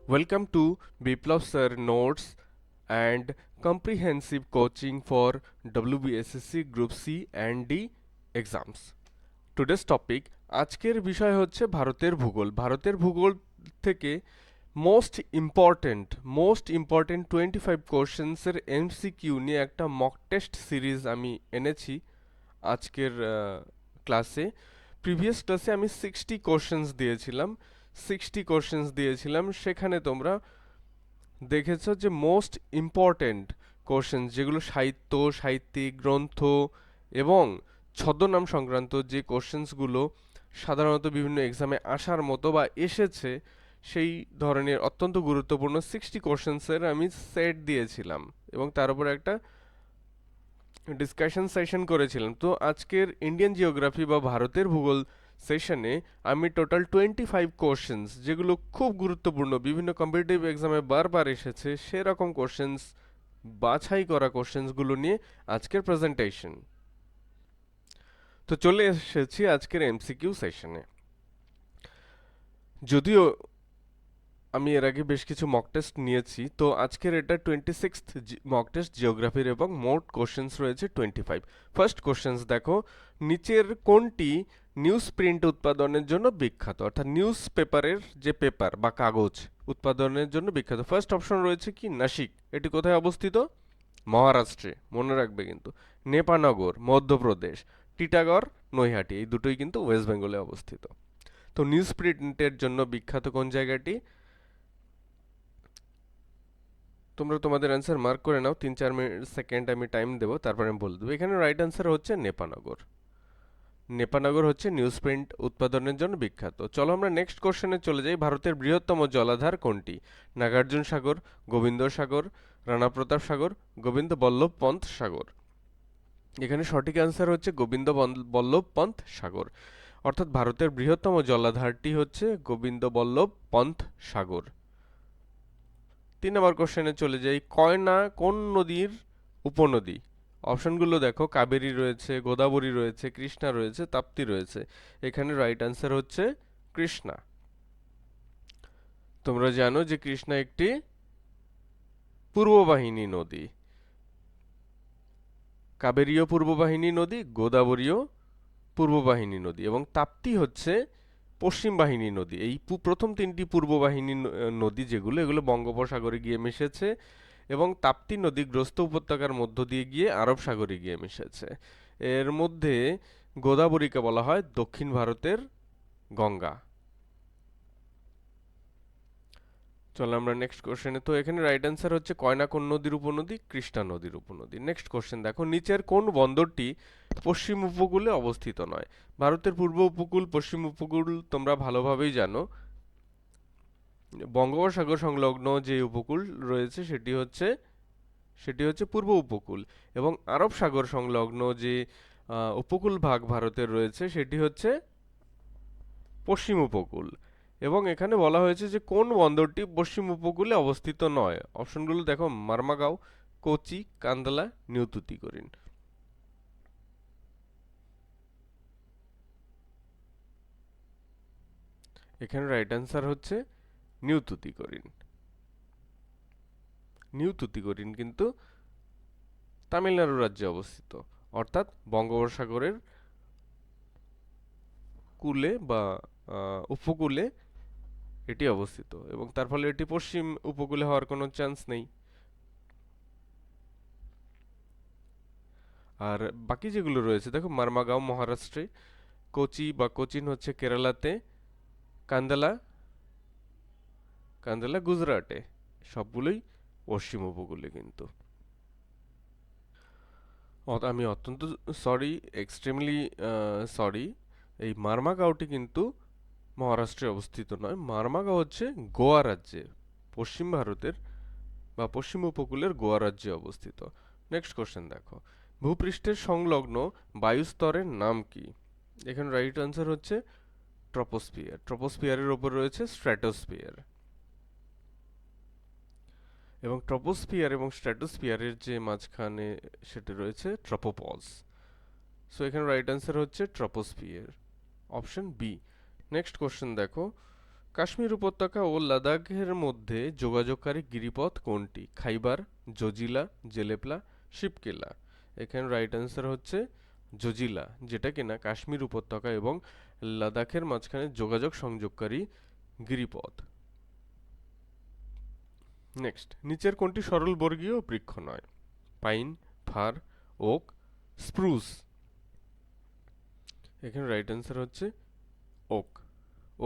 Welcome to Biplav Sir Notes and Comprehensive Coaching for WBSSC Group C and D exams. Today's topic আজকের বিষয় হচ্ছে ভারতের ভূগোল থেকে মোস্ট ইম্পর্টেন্ট 25 কোশ্চেন্সের এমসিকিউ নিয়ে একটা মক টেস্ট সিরিজ আমি এনেছি আজকের ক্লাসে। প্রিভিয়াস ক্লাসে আমি 60 কোশ্চেন্স দিয়েছিলাম সেখানে তোমরা দেখেছো যে মোস্ট ইম্পর্টেন্ট কোশ্চেন্স যেগুলো সাহিত্যিক গ্রন্থ এবং ছদ্মনাম সংক্রান্ত যে কোশ্চেন্সগুলো সাধারণত বিভিন্ন এক্সামে আসার মতো বা এসেছে সেই ধরনের অত্যন্ত গুরুত্বপূর্ণ 60 কোশ্চেন্সের আমি সেট দিয়েছিলাম এবং তার উপর একটা ডিসকাশন সেশন করেছিলাম। তো আজকের ইন্ডিয়ান জিওগ্রাফি বা ভারতের ভূগোল সেশনে আমি টোটাল 25 কোশ্চেন্স যেগুলো খুব গুরুত্বপূর্ণ বিভিন্ন কম্পিটিটিভ এক্সামে বারবার এসেছে সেরকম কোশ্চেন্স বাছাই করা কোশ্চেন্সগুলো নিয়ে আজকের প্রেজেন্টেশন। তো চলে এসেছি আজকের এমসিকিউ সেশনে। যদিও আমি এর আগে বেশ কিছু মক টেস্ট নিয়েছি, তো আজকের এটা 26th মক টেস্ট জিওগ্রাফির এবং মোট কোশ্চেন্স রয়েছে 25। ফার্স্ট কোশ্চেন্স দেখো, নিচের কোনটি নিউজ প্রিন্ট উৎপাদনের জন্য বিখ্যাত, অর্থাৎ নিউজ পেপারের যে পেপার বা কাগজ উৎপাদনের জন্য বিখ্যাত। ফার্স্ট অপশন রয়েছে কি নাসিক, এটি কোথায় অবস্থিত? মহারাষ্ট্রে, মনে রাখবে কিন্তু। নেপানগর মধ্যপ্রদেশ, টিটাগড় নৈহাটি, এই দুটোই কিন্তু ওয়েস্ট বেঙ্গলে অবস্থিত। তো নিউজ প্রিন্টের জন্য বিখ্যাত কোন জায়গাটি? তোমরা তোমাদের অ্যান্সার মার্ক করে নাও, 3-4 সেকেন্ড আমি টাইম দেবো, তারপরে আমি বলে দেবো। এখানে রাইট অ্যান্সার হচ্ছে নেপানগর। নেপানগর হচ্ছে নিউজ প্রিন্ট উৎপাদনের জন্য বিখ্যাত। চলো আমরা নেক্সট কোশ্চেনে চলে যাই। ভারতের বৃহত্তম জলাধার কোনটি? নাগার্জুন সাগর, গোবিন্দ সাগর, রাণা প্রতাপ সাগর, গোবিন্দ বল্লভ পন্থ সাগর। এখানে সঠিক অ্যান্সার হচ্ছে গোবিন্দ বল্লভ পন্থ সাগর, অর্থাৎ ভারতের বৃহত্তম জলাধারটি হচ্ছে গোবিন্দ বল্লভ পন্থ সাগর। 3 নম্বর কোশ্চেনে চলে যাই। কয়না কোন নদীর উপনদী? অপশনগুলো দেখো, কাবেরী রয়েছে, গোদাবরী রয়েছে, কৃষ্ণা রয়েছে, তাপ্তি রয়েছে। এখানে রাইট অ্যান্সার হচ্ছে কৃষ্ণা। তোমরা জানো যে কৃষ্ণা একটি পূর্ববাহিনী নদী। কাবেরীয় পূর্ববাহিনী নদী, গোদাবরীয় পূর্ববাহিনী নদী এবং তাপ্তি হচ্ছে পশ্চিম বাহিনী নদী। এই প্রথম তিনটি পূর্ববাহিনী নদী যেগুলো, এগুলো বঙ্গোপসাগরে গিয়ে মিশেছে এবং তাপ্তি নদী গ্রস্ত উপত্যকার মধ্য দিয়ে গিয়ে আরব সাগরে গিয়ে মিশেছে। এর মধ্যে গোদাবরীকে বলা হয় দক্ষিণ ভারতের গঙ্গা। চলো আমরা নেক্সট কোশ্চেনে। তো এখানে রাইট অ্যান্সার হচ্ছে কয়না কোন নদীর উপনদী? কৃষ্ণা নদীর উপনদী। নেক্সট কোশ্চেন দেখো, নিচের কোন বন্দরটি পশ্চিম উপকূলে অবস্থিত নয়? ভারতের পূর্ব উপকূল, পশ্চিম উপকূল তোমরা ভালোভাবেই জানো। বঙ্গোপসাগর সংলগ্ন যে উপকূল রয়েছে সেটি হচ্ছে পূর্ব উপকূল এবং আরব সাগর সংলগ্ন যে উপকূল ভাগ ভারতের রয়েছে সেটি হচ্ছে পশ্চিম উপকূল। এবং এখানে বলা হয়েছে যে কোন বন্দরটি পশ্চিম উপকূলে অবস্থিত নয়। অপশনগুলো দেখো, মারমাগাঁও, কোচি, কান্দলা, নিউ তুতিকোরিন। এখানে রাইট অ্যান্সার হচ্ছে নিউ তুতিকোরিন। নিউ তুতিকোরিন কিন্তু তামিলনাড়ু রাজ্যে অবস্থিত, অর্থাৎ বঙ্গোপসাগরের কূলে বা উপকূলে এটি অবস্থিত এবং তার ফলে এটি পশ্চিম উপকূলে হওয়ার কোনো চান্স নেই। আর বাকি যেগুলো রয়েছে দেখো, মারমাগাঁও মহারাষ্ট্রে, কোচি বা কোচিন হচ্ছে কেরালাতে, কান্দালা কান্দালা গুজরাটে, সবগুলোই পশ্চিম উপকূলে কিন্তু। আমি অত্যন্ত সরি, এক্সট্রিমলি সরি, এই মারমাগাঁওটি কিন্তু মহারাষ্ট্রে অবস্থিত নয়। মারমাগাঁও হচ্ছে গোয়া রাজ্যে, পশ্চিম ভারতের বা পশ্চিম উপকূলের গোয়া রাজ্যে অবস্থিত। নেক্সট কোশ্চেন দেখো, ভূপৃষ্ঠের সংলগ্ন বায়ুস্তরের নাম কি? এখানে রাইট আনসার হচ্ছে ট্রপোস্ফিয়ার। ট্রপোস্ফিয়ারের ওপর রয়েছে স্ট্র্যাটোস্ফিয়ার এবং ট্রপোস্ফিয়ার এবং স্ট্র্যাটোস্ফিয়ারের যে মাঝখানে সেটা রয়েছে ট্রপোপজ। সো এখানে রাইট আনসার হচ্ছে troposphere, option B. Next question দেখো, কাশ্মীর উপত্যকা ও লাদাখের মধ্যে যোগাযোগকারী গিরিপথ কোনটি? খাইবার, জজিলা, জেলেপলা, শিপকেলা। এখানে রাইট অ্যান্সার হচ্ছে জজিলা, যেটা কিনা কাশ্মীর উপত্যকা এবং লাদাখের মাঝখানে যোগাযোগ সংযোগকারী গিরিপথ। নেক্সট, নিচের কোনটি সরলবর্গীয় বৃক্ষ নয়? Pine, fir, oak, spruce. এখানে রাইট অ্যান্সার হচ্ছে ওক।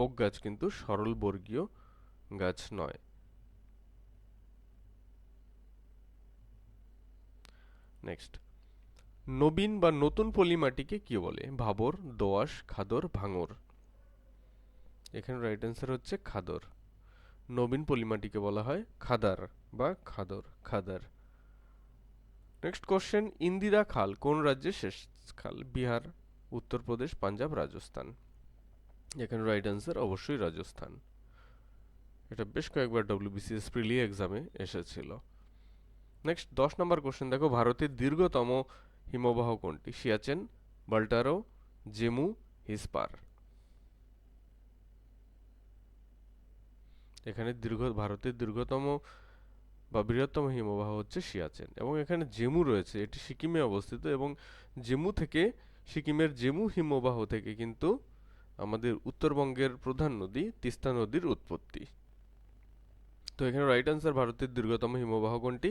ওক গাছ কিন্তু সরলবর্গীয় গাছ নয়। নেক্সট, নবীন বা নতুন পলিমাটিকে কি বলে? ভাবর, দোআঁশ, খাদর, ভাঙর। এখানে রাইট অ্যান্সার হচ্ছে খাদর। নবীন পলিমাটিকে বলা হয় খাদার বা খাদর, খাদার। নেক্সট কোশ্চেন, ইন্দিরা খাল কোন রাজ্যের শেষ খাল? বিহার, উত্তরপ্রদেশ, পাঞ্জাব, রাজস্থান। এখানে রাইট অ্যান্সার অবশ্যই রাজস্থান। এটা বেশ কয়েকবার ডব্লিউবিসিএস প্রিলি এক্সামে এসেছিল। নেক্সট 10 নম্বর কোশ্চেন দেখো, ভারতের দীর্ঘতম হিমবাহ কোনটি? সিয়াচেন, বাল্টারো, জেমু, হিসপার। এখানে ভারতের দীর্ঘতম বা বৃহত্তম হিমবাহ হচ্ছে সিয়াচেন, এবং এখানে জেমু রয়েছে, এটি সিকিমে অবস্থিত, এবং জেমু থেকে, সিকিমের জেমু হিমবাহ থেকে কিন্তু আমাদের উত্তরবঙ্গের প্রধান নদী তিস্তা নদীর উৎপত্তি। তো এখানে রাইট অ্যান্সার ভারতের দীর্ঘতম হিমবাহ কোনটি?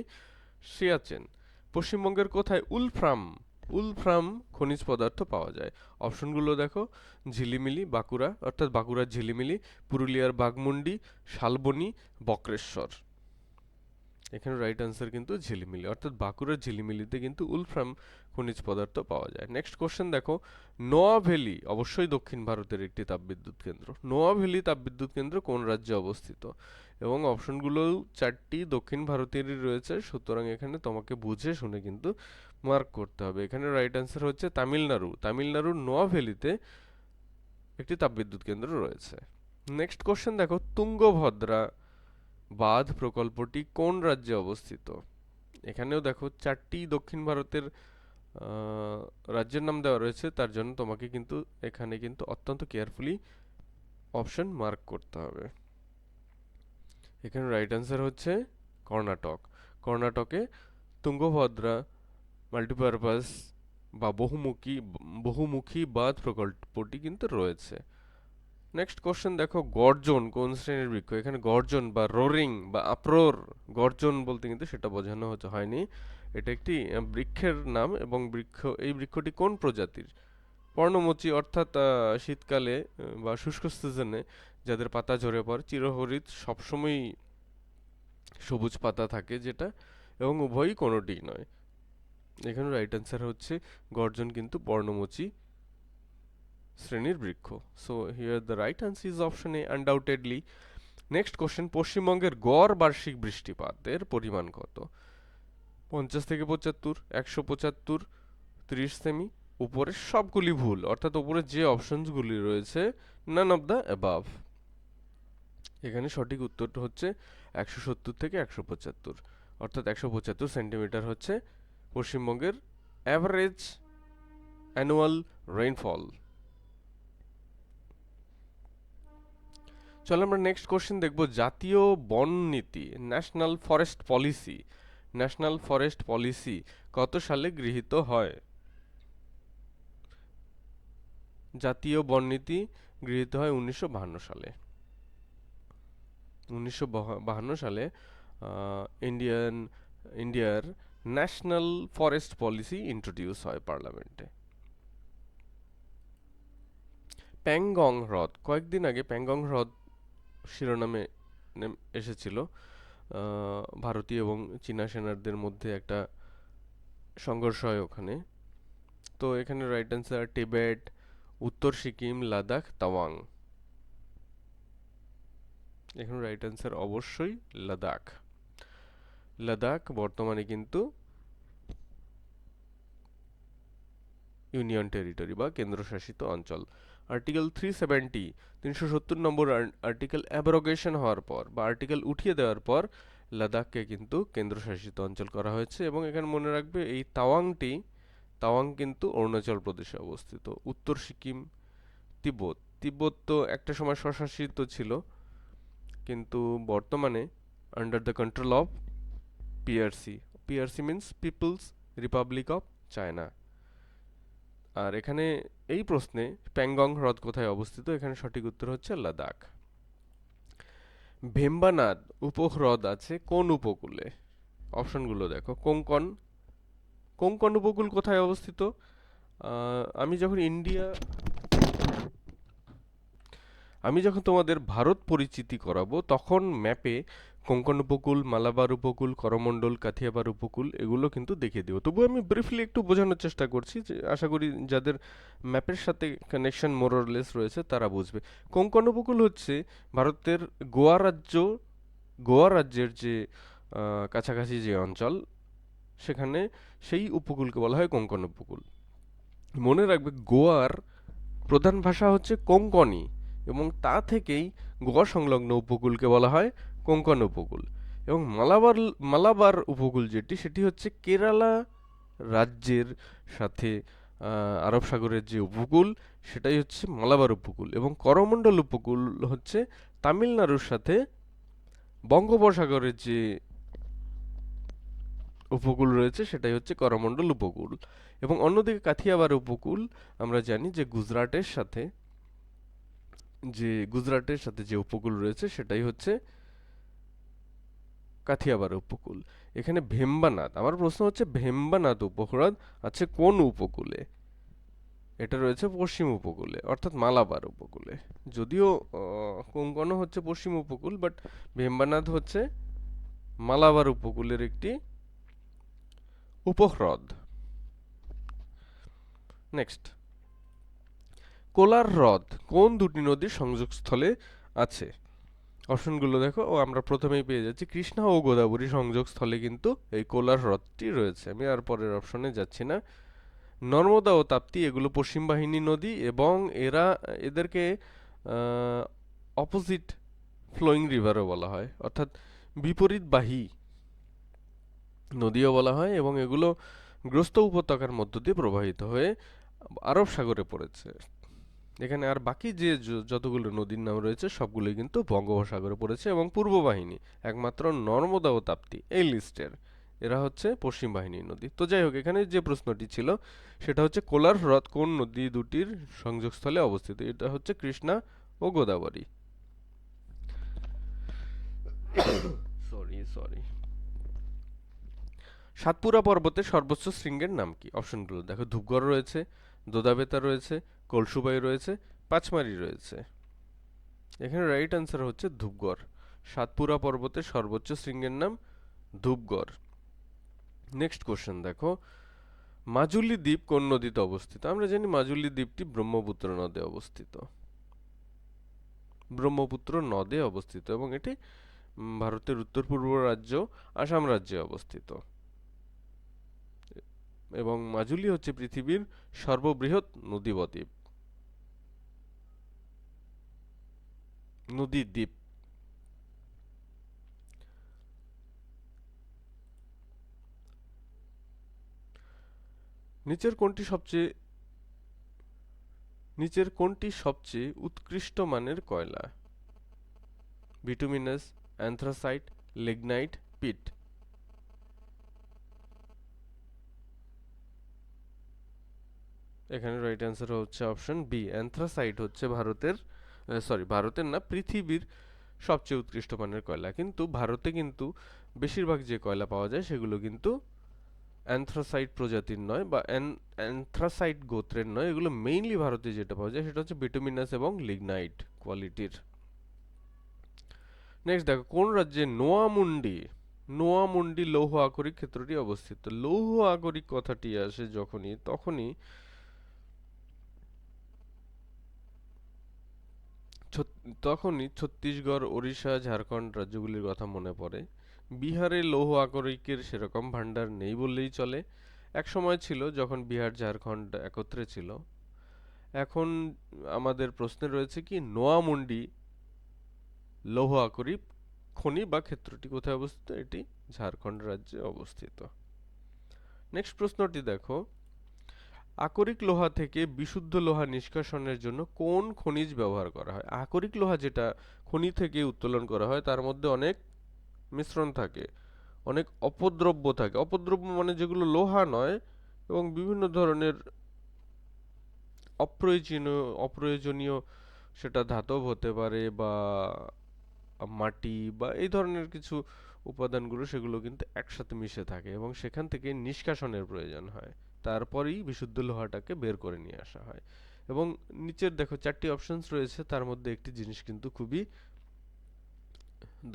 সিয়াচেন। পশ্চিমবঙ্গের কোথায় উলফ্রাম খনিজ পদার্থ পাওয়া যায়? অপশনগুলো দেখো, ঝিলিমিলি, বাঁকুড়া অর্থাৎ বাঁকুড়ার ঝিলিমিলি, পুরুলিয়ার বাঘমুন্ডি, শালবনী, বক্রেশ্বর। এখানে রাইট অ্যান্সার কিন্তু ঝিলিমিলি, অর্থাৎ বাঁকুড়ার ঝিলিমিলিতে কিন্তু উলফ্রাম খনিজ পদার্থ পাওয়া যায়। নেক্সট কোশ্চেন দেখো, নোয়া ভ্যালি অবশ্যই দক্ষিণ ভারতের একটি তাপবিদ্যুৎ কেন্দ্র। নোয়া ভ্যালি তাপবিদ্যুৎ কেন্দ্র কোন রাজ্যে অবস্থিত? এবং অপশনগুলো চারটি দক্ষিণ ভারতেরই রয়েছে, সুতরাং এখানে তোমাকে বুঝে শুনে কিন্তু মার্ক করতে হবে। এখানে রাইট অ্যান্সার হচ্ছে তামিলনাড়ু। তামিলনাড়ুর নোয়া ভ্যালিতে একটি তাপবিদ্যুৎ কেন্দ্র রয়েছে। নেক্সট কোশ্চেন দেখো, তুঙ্গভদ্রা বাঁধ প্রকল্পটি কোন রাজ্যে অবস্থিত? এখানেও দেখো চারটি দক্ষিণ ভারতের রাজ্যের নাম দেওয়া রয়েছে, তার জন্য তোমাকে কিন্তু এখানে কিন্তু অত্যন্ত কেয়ারফুলি অপশন মার্ক করতে হবে। এখানে রাইট অ্যান্সার হচ্ছে কর্ণাটক। কর্ণাটকে তুঙ্গভদ্রা মাল্টিপারপাস বা বহুমুখী বাঁধ প্রকল্পটি কিন্তু রয়েছে। নেক্সট কোশ্চেন দেখো, গর্জন কোন শ্রেণীর বৃক্ষ? এখানে গর্জন বা রোরিং বা আপ্রোর, গর্জন বলতে কিন্তু সেটা বোঝানো হয়নি, এটা একটি বৃক্ষের নাম, এবং এই বৃক্ষটি কোন প্রজাতির? পর্ণমোচী, অর্থাৎ শীতকালে বা শুষ্ক সিজনে যাদের পাতা ঝরে পড়ে, চিরহরিৎ, সবসময়ই সবুজ পাতা থাকে যেটা, এবং উভয়ই কোনোটিই নয়। এখানে রাইট অ্যান্সার হচ্ছে গর্জন কিন্তু পর্ণমোচী শ্রেণীর বৃক্ষ। So here the right answer is option A, undoubtedly. Next question, পশ্চিমবঙ্গের গড় বার্ষিক বৃষ্টিপাতের পরিমাণ কত? 50 থেকে 75, 175, 30 সেমি, উপরের সবগুলি ভুল, অর্থাৎ উপরে যে অপশনসগুলি রয়েছে নান অফ দ্য অ্যাবাভ। এখানে সঠিক উত্তরটা হচ্ছে 170 থেকে 175, অর্থাৎ 175 সেন্টিমিটার হচ্ছে পশ্চিমবঙ্গের অ্যাভারেজ অ্যানুয়াল রেইনফল। চলো আমরা নেক্সট কোশ্চেন দেখব, জাতীয় বন নীতি ন্যাশনাল ফরেস্ট পলিসি কত সালে গৃহীত হয়? জাতীয় বন নীতি গৃহীত হয় 1952 সালে। 1952 সালে ইন্ডিয়ার ন্যাশনাল ফরেস্ট পলিসি ইন্ট্রোডিউস হয় পার্লামেন্টে। প্যাংগং হ্রদ, কয়েকদিন আগে প্যাংগং হ্রদ শিরোনামে এসেছিল, ভারতীয় এবং চীনা সেনাদের মধ্যে একটা সংঘর্ষ হয় ওখানে। তো এখানে রাইট অ্যান্সার টিবেট, উত্তর সিকিম, লাদাখ, তাওয়াং। এখানে রাইট অ্যান্সার অবশ্যই লাদাখ। লাদাখ বর্তমানে কিন্তু ইউনিয়ন টেরিটরি বা কেন্দ্রশাসিত অঞ্চল। আর্টিকেল 370 নম্বর আর্টিকেল অ্যাব্রোগেশন হওয়ার পর বা আর্টিকেল উঠিয়ে দেওয়ার পর লাদাখকে কিন্তু কেন্দ্রশাসিত অঞ্চল করা হয়েছে, এবং এখানে মনে রাখবে এই তাওয়াং কিন্তু অরুণাচল প্রদেশে অবস্থিত। উত্তর সিকিম, তিব্বত তো একটা সময় স্বশাসিত ছিল, কিন্তু বর্তমানে under the control of PRC. PRC means people's republic of China. আর এখানে এই প্রশ্নে প্যাংগং হ্রদ কোথায় অবস্থিত? এখানে সঠিক উত্তর হচ্ছে লাদাখ। ভেম্বানাদ উপহ্রদ আছে কোন উপকূলে? অপশনগুলো দেখো। কোঙ্কন। কোঙ্কন উপকূল কোথায় অবস্থিত? আমি যখন তোমাদের ভারত পরিচিতি করাবো তখন ম্যাপে কোঙ্কণ উপকূল, মালাবার উপকূল, করমণ্ডল, কাথিয়াবার উপকূল এগুলো কিন্তু দেখিয়ে দেবো। তবু আমি ব্রিফলি একটু বোঝানোর চেষ্টা করছি, যে আশা করি যাদের ম্যাপের সাথে কানেকশন মোরলেস রয়েছে তারা বুঝবে। কোঙ্কণ উপকূল হচ্ছে ভারতের গোয়া রাজ্যের যে কাছাকাছি যে অঞ্চল, সেখানে সেই উপকূলকে বলা হয় কোঙ্কণ উপকূল। মনে রাখবে গোয়ার প্রধান ভাষা হচ্ছে কোঙ্কণি, এবং তা থেকেই গোয়া সংলগ্ন উপকূলকে বলা হয় কোঙ্কণ উপকূল। এবং মালাবার উপকূল সেটি হচ্ছে কেরালা রাজ্যের সাথে আরব সাগরের যে উপকূল, সেটাই হচ্ছে মালাবার উপকূল। এবং করমণ্ডল উপকূল হচ্ছে তামিলনাড়ুর সাথে বঙ্গোপসাগরের যে উপকূল রয়েছে, সেটাই হচ্ছে করমণ্ডল উপকূল। এবং অন্যদিকে কাথিয়াবার উপকূল আমরা জানি যে গুজরাটের সাথে যে উপকূল রয়েছে সেটাই হচ্ছে কাথিয়াবার উপকূল। এখানে ভেম্বানাদ, আমার প্রশ্ন হচ্ছে ভেম্বানাদ উপহ্রদ আছে কোন উপকূলে? এটা রয়েছে পশ্চিম উপকূলে, অর্থাৎ মালাবার উপকূলে। যদিও কোঙ্কণ হচ্ছে পশ্চিম উপকূল, বাট ভেম্বানাদ হচ্ছে মালাবার উপকূলের একটি উপহ্রদ। নেক্সট, কোলার হ্রদ কোন দুটি নদীর সংযোগস্থলে আছে? অপশনগুলো দেখো, ও আমরা প্রথমেই পেয়ে যাচ্ছি কৃষ্ণা ও গোদাবরী সংযোগস্থলে কিন্তু এই কোলার হ্রদটি রয়েছে। আমি আর পরের অপশনে যাচ্ছি না। নর্মদা ও তাপ্তি এগুলো পশ্চিম বাহিনী নদী, এবং এদেরকে অপোজিট ফ্লোয়িং রিভারও বলা হয়, অর্থাৎ বিপরীতবাহী নদীও বলা হয়। এবং এগুলো গ্রস্ত উপত্যকার মধ্য দিয়ে প্রবাহিত হয়ে আরব সাগরে পড়েছে। এখানে আর বাকি যে যতগুলো নদীর নাম রয়েছে সবগুলোই কিন্তু বঙ্গোপসাগরে পড়েছে। এবং পূর্ব বাহিনী একমাত্র নর্মদা ও তাপ্তি এই লিস্টের, এরা হচ্ছে পশ্চিম বাহিনীর নদী। তো যাই হোক, এখানে যে প্রশ্নটি ছিল সেটা হচ্ছে কোলার হ্রদ কোন নদী দুটির সংযোগস্থলে অবস্থিত? এটা হচ্ছে কৃষ্ণা ও গোদাবরী। সরি। সাতপুরা পর্বতের সর্বোচ্চ শৃঙ্গের নাম কি? অপশনগুলো দেখো। ধূপগড় রয়েছে, দোদাবেতা রয়েছে, কলসুবাই রয়েছে, পাঁচমারি রয়েছে। এখানে রাইট অ্যান্সার হচ্ছে ধূপগড়। সাতপুরা পর্বতের সর্বোচ্চ শৃঙ্গের নাম ধূপগড়। নেক্সট কোশ্চেন দেখো, মাজুলী দ্বীপ কোন নদীতে অবস্থিত? আমরা জানি মাজুলী দ্বীপটি ব্রহ্মপুত্র নদে অবস্থিত। এবং এটি ভারতের উত্তর পূর্ব রাজ্য আসাম রাজ্যে অবস্থিত। এবং মাজুলী হচ্ছে পৃথিবীর সর্ববৃহৎ নদী দ্বীপ। নিচের কোনটি সবচেয়ে উৎকৃষ্ট মানের কয়লা? বিটুমিনাস, অ্যানথ্রাসাইট, লিগনাইট, পিট। এখানে রাইট অ্যান্সার হচ্ছে অপশন বি, অ্যানথ্রাসাইট হচ্ছে ভারতের না, পৃথিবীর সবচেয়ে উৎকৃষ্ট মানের কয়লা। কিন্তু ভারতে কিন্তু বেশিরভাগ যে কয়লা পাওয়া যায় সেগুলো কিন্তু অ্যানথ্রাসাইট প্রজাতির নয়, বা অ্যানথ্রাসাইট গোত্রের নয়। এগুলো মেইনলি ভারতে যেটা পাওয়া যায় সেটা হচ্ছে বিটুমিনাস এবং লিগনাইট কোয়ালিটির। নেক্সট দেখো, কোন রাজ্যে নোয়ামুন্ডি লৌহ আকরিক ক্ষেত্রটি অবস্থিত? লৌহ আকরিক কথাটি আসে তখনই ছত্তিশগড়, ওড়িশা, ঝাড়খণ্ড রাজ্যগুলির কথা মনে পড়ে। বিহারে লৌহ আকরিকের সেরকম ভান্ডার নেই বললেই চলে। এক সময় ছিল যখন বিহার ঝাড়খণ্ড একত্রে ছিল। এখন আমাদের প্রশ্নে রয়েছে কি, নোয়ামুন্ডি লৌহ আকরিক খনি বা ক্ষেত্রটি কোথায় অবস্থিত? এটি ঝাড়খণ্ড রাজ্যে অবস্থিত। নেক্সট প্রশ্নটি দেখো, আকরিক লোহা থেকে বিশুদ্ধ লোহা নিষ্কাশনের জন্য কোন খনিজ ব্যবহার করা হয়? আকরিক লোহা যেটা খনি থেকে উত্তোলন করা হয় তার মধ্যে অনেক মিশ্রণ থাকে, অনেক অপদ্রব্য থাকে। অপদ্রব্য মানে যেগুলো লোহা নয় এবং বিভিন্ন ধরনের অপ্রয়োজনীয় সেটা ধাতব হতে পারে বা মাটি বা এই ধরনের কিছু উপাদানগুলো, সেগুলো কিন্তু একসাথে মিশে থাকে এবং সেখান থেকে নিষ্কাশনের প্রয়োজন হয়। তারপরেই বিশুদ্ধ লোহাটাকে বের করে নিয়ে আসা হয়। এবং নিচের দেখো 4টি অপশনস রয়েছে, তার মধ্যে একটি জিনিস কিন্তু খুবই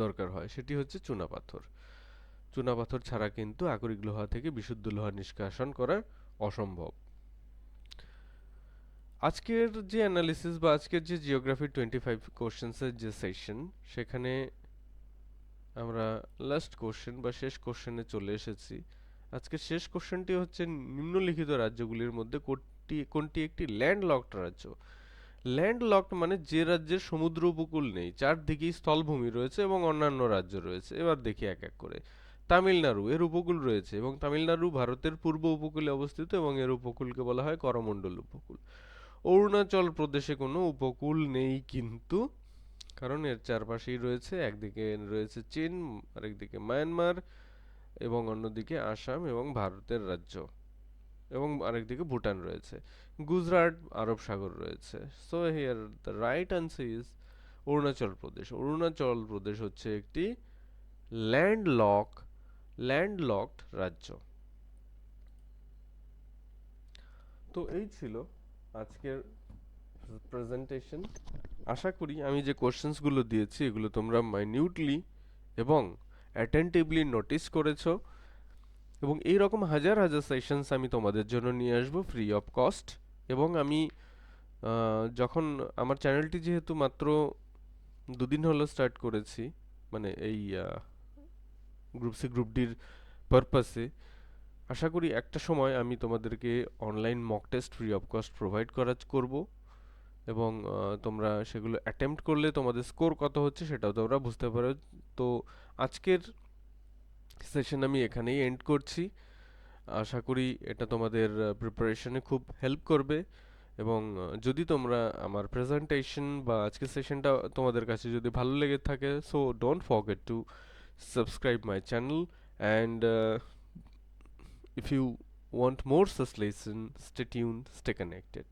দরকার হয়, সেটি হচ্ছে চুনাপাথর। চুনাপাথর ছাড়া কিন্তু আকরিক লোহা থেকে বিশুদ্ধ লোহা নিষ্কাশন করা অসম্ভব। আজকের যে অ্যানালিসিস বা আজকের যে জিওগ্রাফি 25 কোশ্চেন্সের যে সেশন, সেখানে আমরা লাস্ট কোশ্চেন বা শেষ কোশ্চেনে চলে এসেছি। আজকের শেষ কোশ্চেনটি হচ্ছে নিম্নলিখিত রাজ্যগুলির মধ্যে কোনটি কোনটি একটি ল্যান্ডলকড রাজ্য। ল্যান্ডলকড মানে যে রাজ্যের সমুদ্র উপকূল নেই, চারদিকেই স্থলভূমি রয়েছে এবং অন্যান্য রাজ্য রয়েছে। এবার দেখি এক এক করে। তামিলনাড়ু, এর উপকূল রয়েছে এবং তামিলনাড়ু ভারতের পূর্ব উপকূলে অবস্থিত এবং এর উপকূলকে বলা হয় করমণ্ডল উপকূল। অরুণাচল প্রদেশে কোনো উপকূল নেই কিন্তু, কারণ এর চারপাশেই রয়েছে, একদিকে রয়েছে চীন, আরেকদিকে মায়ানমার এবং অন্যদিকে আসাম এবং ভারতের রাজ্য, এবং আরেকদিকে ভুটান রয়েছে। গুজরাট আরব সাগর রয়েছে। So here the right answer is Arunachal Pradesh. Arunachal Pradesh হচ্ছে একটি ল্যান্ডলক ল্যান্ডলকড রাজ্য। তো এই ছিল আজকের প্রেজেন্টেশন। আশা করি আমি যে কোশ্চেন্সগুলো দিয়েছি এগুলো তোমরা মাইনিউটলি এবং অ্যাটেন্টিভলি নোটিস করেছো, এবং এই রকম হাজার হাজার সেশনস আমি তোমাদের জন্য নিয়ে আসবো ফ্রি অফ কস্ট। এবং আমি যখন আমার চ্যানেলটি যেহেতু মাত্র দুদিন হলো স্টার্ট করেছি, মানে এই গ্রুপ সি গ্রুপ ডির পারপাসে, আশা করি একটা সময় আমি তোমাদেরকে online mock test free of cost provide করব, এবং তোমরা সেগুলো অ্যাটেম্প্ট করলে তোমাদের স্কোর কত হচ্ছে সেটাও তোমরা বুঝতে পারো। তো আজকের সেশন আমি এখানেই এন্ড করছি। আশা করি এটা তোমাদের প্রিপারেশনে খুব হেল্প করবে, এবং যদি তোমরা আমার প্রেজেন্টেশন বা আজকের সেশনটা তোমাদের কাছে যদি ভালো লেগে থাকে, so don't forget to subscribe my channel, and if you want more such lesson, stay tuned, stay connected.